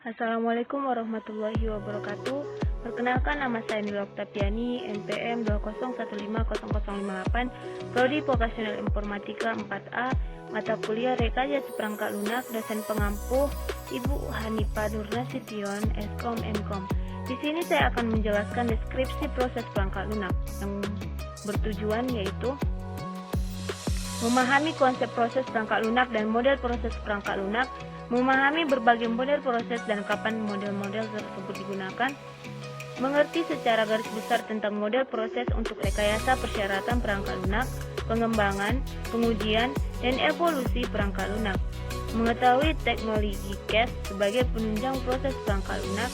Assalamualaikum warahmatullahi wabarakatuh. Perkenalkan, nama saya Nila Oktaviani, NPM 2015008, Prodi Vokasional Informatika 4A, mata kuliah Rekayasa Perangkat Lunak, dosen pengampu Ibu Hanifah Nurnasution, Eskom Mkom. Di sini saya akan menjelaskan deskripsi proses perangkat lunak yang bertujuan yaitu memahami konsep proses perangkat lunak dan model proses perangkat lunak, memahami berbagai model proses dan kapan model-model tersebut digunakan, mengerti secara garis besar tentang model proses untuk rekayasa persyaratan perangkat lunak, pengembangan, pengujian, dan evolusi perangkat lunak, mengetahui teknologi CAS sebagai penunjang proses perangkat lunak,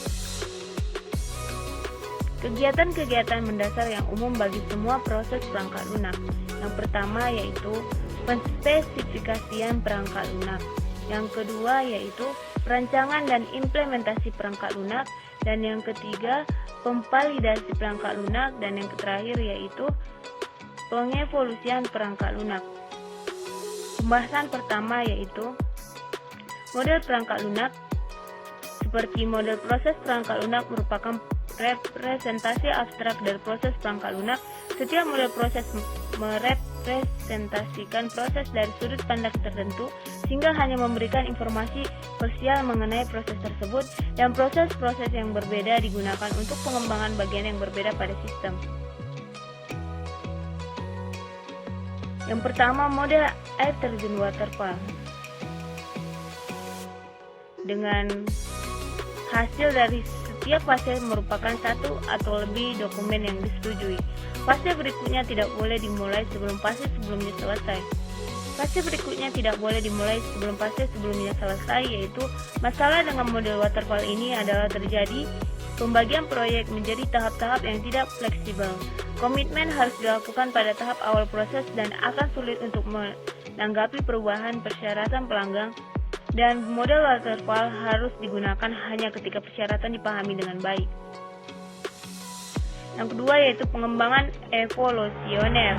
kegiatan-kegiatan mendasar yang umum bagi semua proses perangkat lunak. Yang pertama yaitu penspesifikasian perangkat lunak. Yang kedua yaitu perancangan dan implementasi perangkat lunak, dan yang ketiga pemvalidasi perangkat lunak, dan yang terakhir yaitu pengevolusian perangkat lunak. Pembahasan pertama yaitu model perangkat lunak. Seperti model proses perangkat lunak merupakan representasi abstrak dari proses perangkat lunak. Setiap model proses merepresentasikan proses dari sudut pandang tertentu, sehingga hanya memberikan informasi parsial mengenai proses tersebut, dan proses-proses yang berbeda digunakan untuk pengembangan bagian yang berbeda pada sistem. Yang pertama, model air terjun waterfall. Dengan hasil dari setiap fase merupakan satu atau lebih dokumen yang disetujui. Fase berikutnya tidak boleh dimulai sebelum fase sebelumnya selesai. Fase berikutnya tidak boleh dimulai sebelum fase sebelumnya selesai, yaitu masalah dengan model waterfall ini adalah terjadi pembagian proyek menjadi tahap-tahap yang tidak fleksibel. Komitmen harus dilakukan pada tahap awal proses dan akan sulit untuk menanggapi perubahan persyaratan pelanggan, dan model waterfall harus digunakan hanya ketika persyaratan dipahami dengan baik. Yang kedua yaitu pengembangan evolusioner.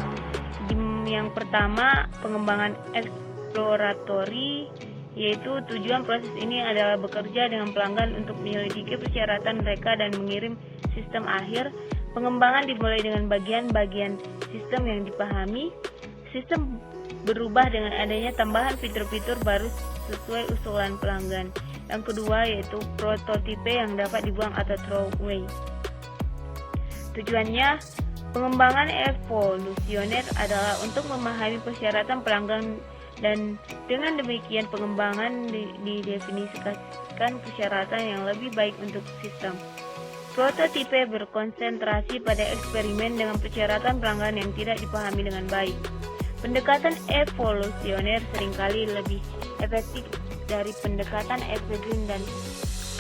Yang pertama, pengembangan eksploratory, yaitu tujuan proses ini adalah bekerja dengan pelanggan untuk menyelidiki persyaratan mereka dan mengirim sistem akhir. Pengembangan dimulai dengan bagian-bagian sistem yang dipahami. Sistem berubah dengan adanya tambahan fitur-fitur baru sesuai usulan pelanggan. Yang kedua yaitu prototipe yang dapat dibuang atau throwaway. Tujuannya, pengembangan evolusioner adalah untuk memahami persyaratan pelanggan, dan dengan demikian pengembangan didefinisikan persyaratan yang lebih baik untuk sistem. Prototipe berkonsentrasi pada eksperimen dengan persyaratan pelanggan yang tidak dipahami dengan baik. Pendekatan evolusioner seringkali lebih efektif dari pendekatan evergreen dan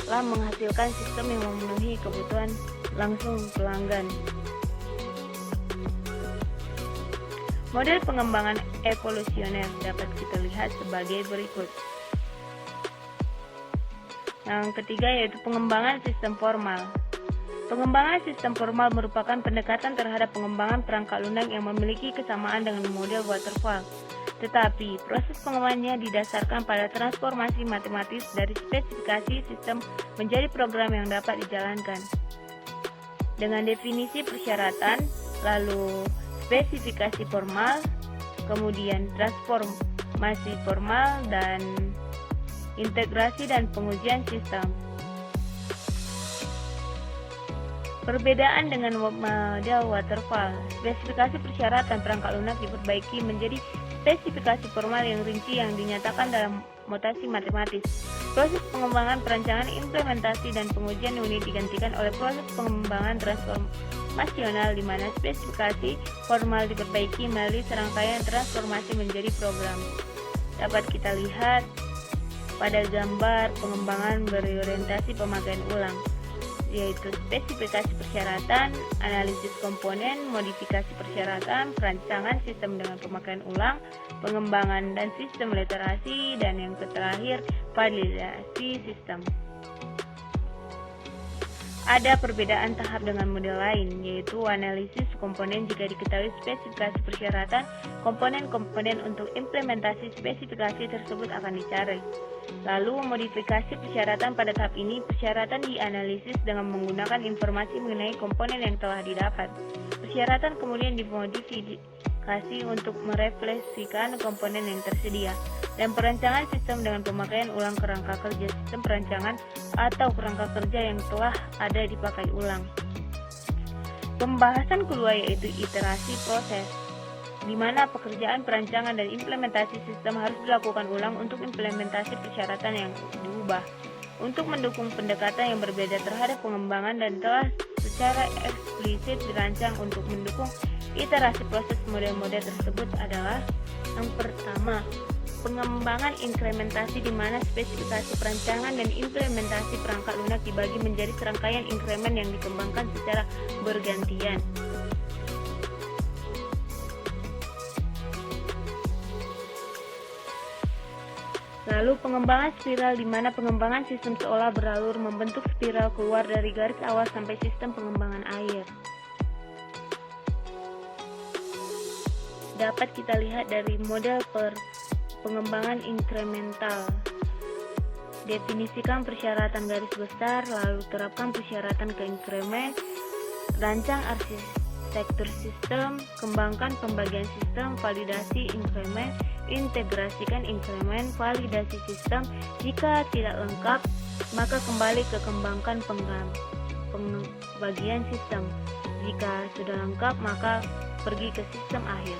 telah menghasilkan sistem yang memenuhi kebutuhan langsung pelanggan. Model pengembangan evolusioner dapat kita lihat sebagai berikut. Yang ketiga yaitu pengembangan sistem formal. Pengembangan sistem formal merupakan pendekatan terhadap pengembangan perangkat lunak yang memiliki kesamaan dengan model waterfall. Tetapi, proses pengembangannya didasarkan pada transformasi matematis dari spesifikasi sistem menjadi program yang dapat dijalankan. Dengan definisi persyaratan, lalu spesifikasi formal, kemudian transformasi formal, dan integrasi dan pengujian sistem. Perbedaan dengan model waterfall, spesifikasi persyaratan perangkat lunak diperbaiki menjadi spesifikasi formal yang rinci yang dinyatakan dalam notasi matematis. Proses pengembangan, perancangan, implementasi, dan pengujian unit digantikan oleh proses pengembangan transformasional, di mana spesifikasi formal diperbaiki melalui serangkaian transformasi menjadi program. Dapat kita lihat pada gambar pengembangan berorientasi pemakaian ulang, yaitu spesifikasi persyaratan, analisis komponen, modifikasi persyaratan, perancangan sistem dengan pemakaian ulang, pengembangan dan sistem literasi, dan yang terakhir validasi sistem. Ada perbedaan tahap dengan model lain, yaitu analisis komponen jika diketahui spesifikasi persyaratan, komponen-komponen untuk implementasi spesifikasi tersebut akan dicari. Lalu, modifikasi persyaratan pada tahap ini, persyaratan dianalisis dengan menggunakan informasi mengenai komponen yang telah didapat. Persyaratan kemudian dimodifikasi untuk merefleksikan komponen yang tersedia, dan perancangan sistem dengan pemakaian ulang kerangka kerja sistem perancangan atau kerangka kerja yang telah ada dipakai ulang. Pembahasan kedua yaitu iterasi proses, di mana pekerjaan perancangan dan implementasi sistem harus dilakukan ulang untuk implementasi persyaratan yang diubah, untuk mendukung pendekatan yang berbeda terhadap pengembangan dan telah secara eksplisit dirancang untuk mendukung iterasi proses model-model tersebut adalah yang pertama, pengembangan inkrementasi di mana spesifikasi perancangan dan implementasi perangkat lunak dibagi menjadi serangkaian inkremen yang dikembangkan secara bergantian. Lalu pengembangan spiral di mana pengembangan sistem seolah beralur membentuk spiral keluar dari garis awal sampai sistem pengembangan akhir. Dapat kita lihat dari model pengembangan inkremental. Definisikan persyaratan garis besar, lalu terapkan persyaratan ke inkremen, rancang arsitektur sistem, kembangkan pembagian sistem, validasi inkremen, integrasikan inkremen, validasi sistem. Jika tidak lengkap, maka kembali ke kembangkan pembagian sistem. Jika sudah lengkap, maka pergi ke sistem akhir.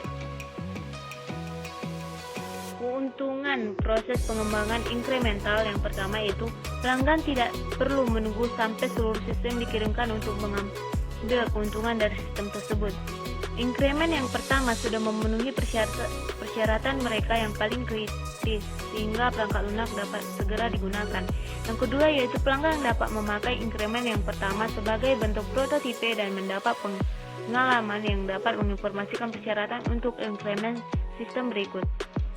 Keuntungan proses pengembangan inkremental yang pertama yaitu pelanggan tidak perlu menunggu sampai seluruh sistem dikirimkan untuk mengambil keuntungan dari sistem tersebut. Inkremen yang pertama sudah memenuhi persyaratan mereka yang paling kritis sehingga perangkat lunak dapat segera digunakan. Yang kedua yaitu pelanggan dapat memakai inkremen yang pertama sebagai bentuk prototipe dan mendapat pengalaman yang dapat menginformasikan persyaratan untuk inkremen sistem berikut.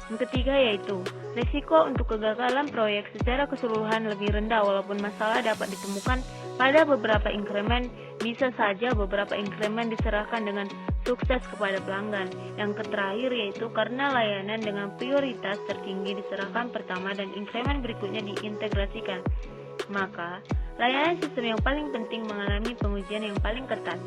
Yang ketiga yaitu risiko untuk kegagalan proyek secara keseluruhan lebih rendah walaupun masalah dapat ditemukan pada beberapa inkremen. Bisa saja beberapa inkremen diserahkan dengan sukses kepada pelanggan. Yang terakhir yaitu karena layanan dengan prioritas tertinggi diserahkan pertama dan inkremen berikutnya diintegrasikan, maka layanan sistem yang paling penting mengalami pengujian yang paling ketat.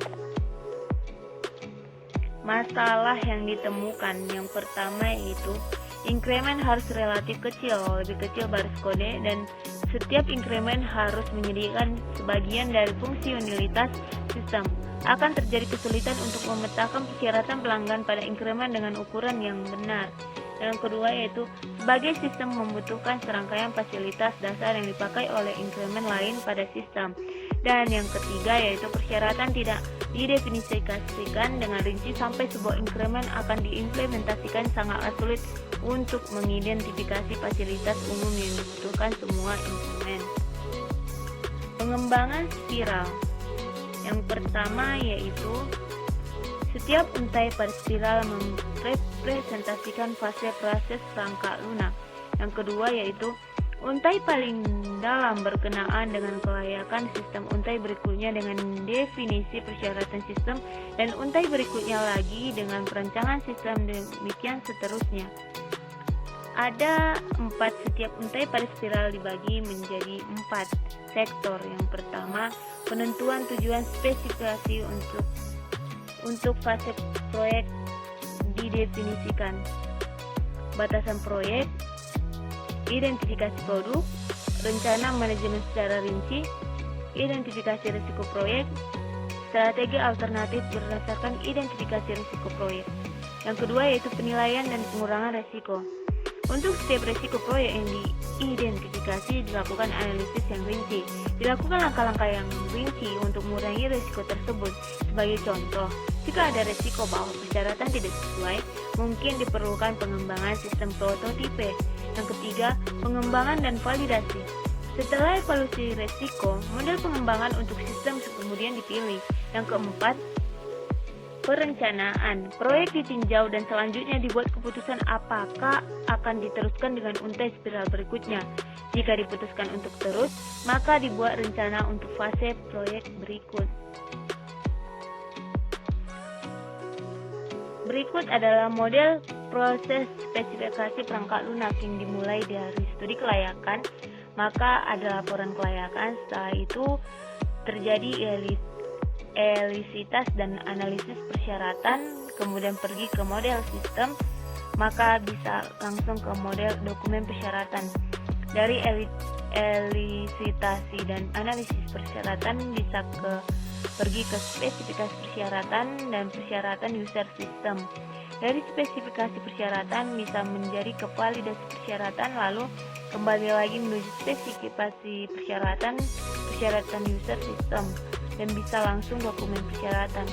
Masalah yang ditemukan yang pertama yaitu inkremen harus relatif kecil, lebih kecil baris kode, dan setiap inkremen harus menyediakan sebagian dari fungsi utilitas sistem. Akan terjadi kesulitan untuk memetakan persyaratan pelanggan pada inkremen dengan ukuran yang benar. Yang kedua yaitu sebagai sistem membutuhkan serangkaian fasilitas dasar yang dipakai oleh inkremen lain pada sistem. Dan yang ketiga yaitu persyaratan tidak didefinisikan dengan rinci sampai sebuah inkremen akan diimplementasikan sangatlah sulit untuk mengidentifikasi fasilitas umum yang dibutuhkan semua inkremen. Pengembangan spiral. Yang pertama yaitu setiap untai pada spiral merepresentasikan fase proses perangkat lunak. Yang kedua yaitu untai paling dalam berkenaan dengan kelayakan sistem, untai berikutnya dengan definisi persyaratan sistem, dan untai berikutnya lagi dengan perancangan sistem, demikian seterusnya. Ada 4 setiap untai pada spiral dibagi menjadi 4 sektor. Yang pertama, penentuan tujuan spesifikasi untuk fase proyek didefinisikan. Batasan proyek, identifikasi produk, rencana manajemen secara rinci, identifikasi risiko proyek, strategi alternatif berdasarkan identifikasi risiko proyek. Yang kedua yaitu penilaian dan pengurangan risiko. Untuk setiap risiko proyek yang diidentifikasi dilakukan analisis yang rinci. Dilakukan langkah-langkah yang rinci untuk mengurangi risiko tersebut. Sebagai contoh, jika ada risiko bahwa persyaratan tidak sesuai, mungkin diperlukan pengembangan sistem prototipe. Yang ketiga, pengembangan dan validasi. Setelah evaluasi risiko, model pengembangan untuk sistem kemudian dipilih. Yang keempat, perencanaan. Proyek ditinjau dan selanjutnya dibuat keputusan apakah akan diteruskan dengan untai spiral berikutnya. Jika diputuskan untuk terus, maka dibuat rencana untuk fase proyek berikut. Berikut adalah model proses spesifikasi perangkat lunak yang dimulai dari studi kelayakan, maka ada laporan kelayakan, setelah itu terjadi elisitas dan analisis persyaratan, kemudian pergi ke model sistem, maka bisa langsung ke model dokumen persyaratan. Dari elisitasi dan analisis persyaratan bisa pergi ke spesifikasi persyaratan dan persyaratan user system. Dari spesifikasi persyaratan bisa menjadi ke validasi persyaratan, lalu kembali lagi menuju spesifikasi persyaratan user system, dan bisa langsung dokumen persyaratan.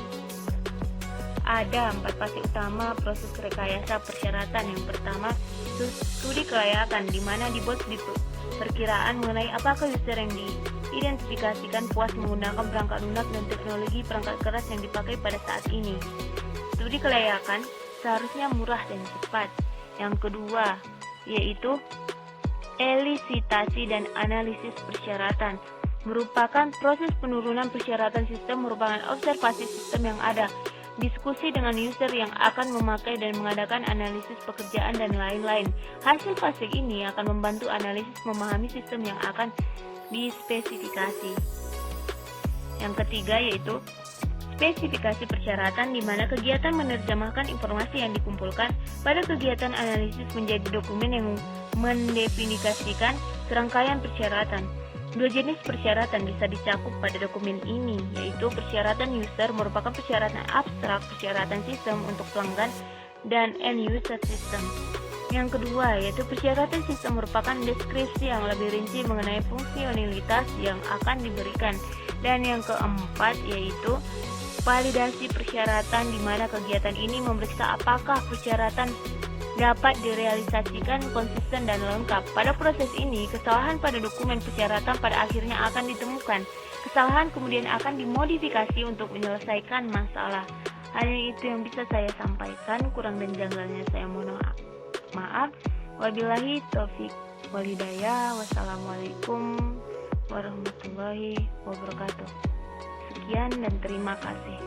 Ada 4 fase utama proses rekayasa persyaratan. Yang pertama, studi kelayakan, di mana dibuat perkiraan mengenai apakah user yang diidentifikasikan puas menggunakan perangkat lunak dan teknologi perangkat keras yang dipakai pada saat ini. Studi kelayakan seharusnya murah dan cepat. Yang kedua, yaitu elisitasi dan analisis persyaratan, merupakan proses penurunan persyaratan sistem, merupakan observasi sistem yang ada, diskusi dengan user yang akan memakai dan mengadakan analisis pekerjaan dan lain-lain. Hasil fase ini akan membantu analisis memahami sistem yang akan dispesifikasi. Yang ketiga yaitu spesifikasi persyaratan, di mana kegiatan menerjemahkan informasi yang dikumpulkan pada kegiatan analisis menjadi dokumen yang mendefinisikan serangkaian persyaratan. 2 jenis persyaratan bisa dicakup pada dokumen ini, yaitu persyaratan user merupakan persyaratan abstrak, persyaratan sistem untuk pelanggan, dan end user system. Yang kedua, yaitu persyaratan sistem merupakan deskripsi yang lebih rinci mengenai fungsionalitas yang akan diberikan. Dan yang keempat, yaitu validasi persyaratan, di mana kegiatan ini memeriksa apakah persyaratan dapat direalisasikan konsisten dan lengkap. Pada proses ini, kesalahan pada dokumen persyaratan pada akhirnya akan ditemukan. Kesalahan kemudian akan dimodifikasi untuk menyelesaikan masalah. Hanya itu yang bisa saya sampaikan, kurang dan janggalnya saya mohon maaf. Wabillahi taufik wal hidayah. Wassalamualaikum warahmatullahi wabarakatuh. Sekian dan terima kasih.